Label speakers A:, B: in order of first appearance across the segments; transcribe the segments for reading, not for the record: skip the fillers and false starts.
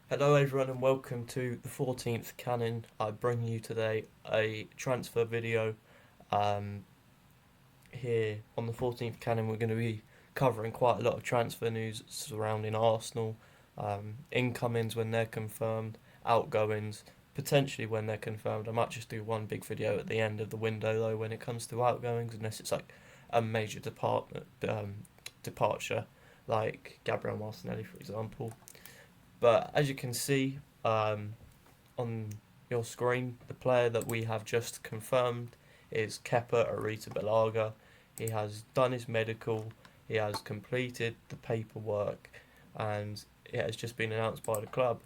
A: Hello everyone and welcome to the 14th Canon. I bring you today a transfer video. Um, Here on the 14th Canon we're going to be covering quite a lot of transfer news surrounding Arsenal, incomings when they're confirmed, outgoings potentially when they're confirmed. I might just do one big video at the end of the window though when it comes to outgoings, unless it's like a major departure like Gabriel Martinelli for example. But as you can see on your screen, the player that we have just confirmed is Kepa Arrizabalaga. He has done his medical, he has completed the paperwork, and it has just been announced by the club.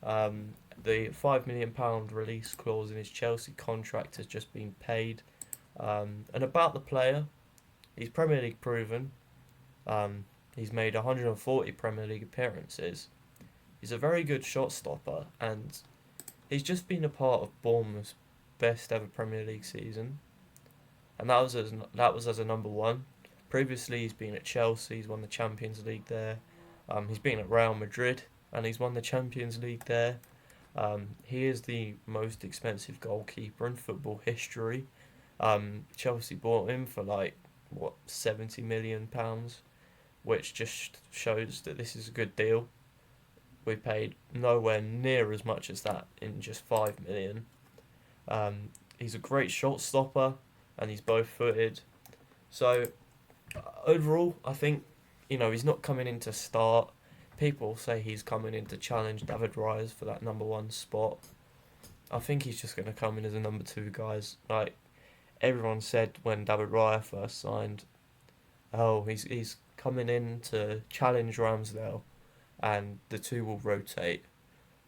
A: The £5 million release clause in his Chelsea contract has just been paid. And about the player, he's Premier League proven. He's made 140 Premier League appearances. He's a very good shot stopper, and he's just been a part of Bournemouth's best ever Premier League season, and that was as a number one. Previously, he's been at Chelsea. He's won the Champions League there. He's been at Real Madrid, and he's won the Champions League there. He is the most expensive goalkeeper in football history. Chelsea bought him for like what £70 million, which just shows that this is a good deal. We paid nowhere near as much as that in just 5 million. He's a great shot stopper, and he's both footed. So overall, I think he's not coming in to start. People say he's coming in to challenge David Raya for that number one spot. I think he's just going to come in as a number two, guys. Like everyone said when David Raya first signed, oh, he's coming in to challenge Ramsdale, and the two will rotate.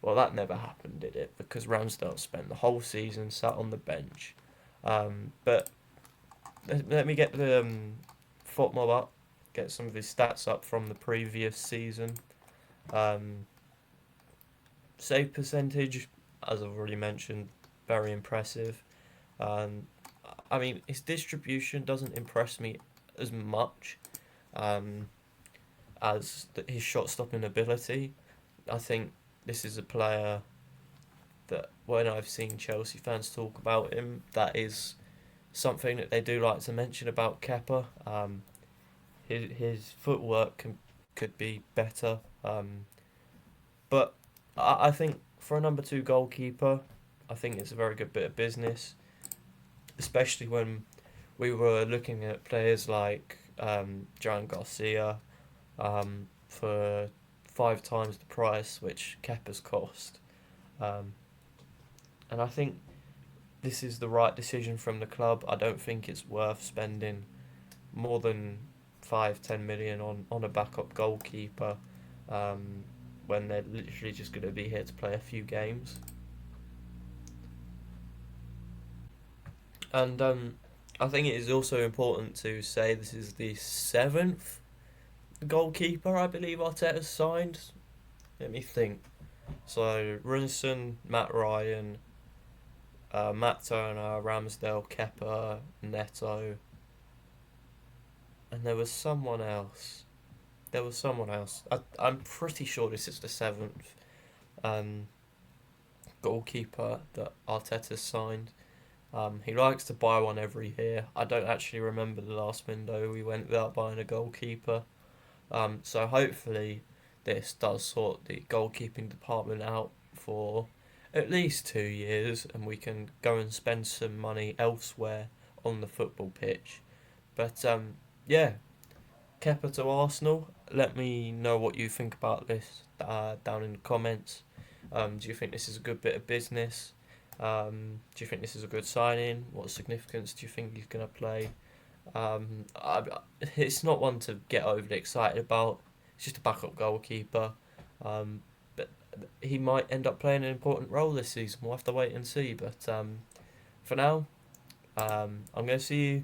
A: Well, that never happened, did it? Because Ramsdale spent the whole season sat on the bench. But let me get the FotMob up, get some of his stats up from the previous season. Save percentage, as I've already mentioned, very impressive. I mean, his distribution doesn't impress me as much as his shot stopping ability. I think this is a player that when I've seen Chelsea fans talk about him, that is something that they do like to mention about Kepa. His footwork could be better, but I think for a number two goalkeeper, I think it's a very good bit of business, especially when we were looking at players like Joan Garcia for 5 times the price which Kepa's cost. And I think this is the right decision from the club. I don't think it's worth spending more than 5-10 million on a backup goalkeeper when they're literally just going to be here to play a few games. And I think it is also important to say this is the seventh goalkeeper I believe Arteta's signed. Let me think. So Rinson, Matt Ryan, Matt Turner, Ramsdale, Kepa, Neto, and there was someone else. I'm pretty sure this is the seventh goalkeeper that Arteta's signed. He likes to buy one every year. I don't actually remember the last window we went without buying a goalkeeper. So hopefully this does sort the goalkeeping department out for at least 2 years, and we can go and spend some money elsewhere on the football pitch. But yeah, Kepa to Arsenal. Let me know what you think about this down in the comments. Do you think this is a good bit of business? Do you think this is a good signing? What significance do you think he's going to play? It's not one to get overly excited about. It's just a backup goalkeeper. But he might end up playing an important role this season. We'll have to wait and see. But for now, I'm going to see you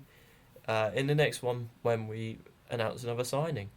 A: in the next one when we announce another signing.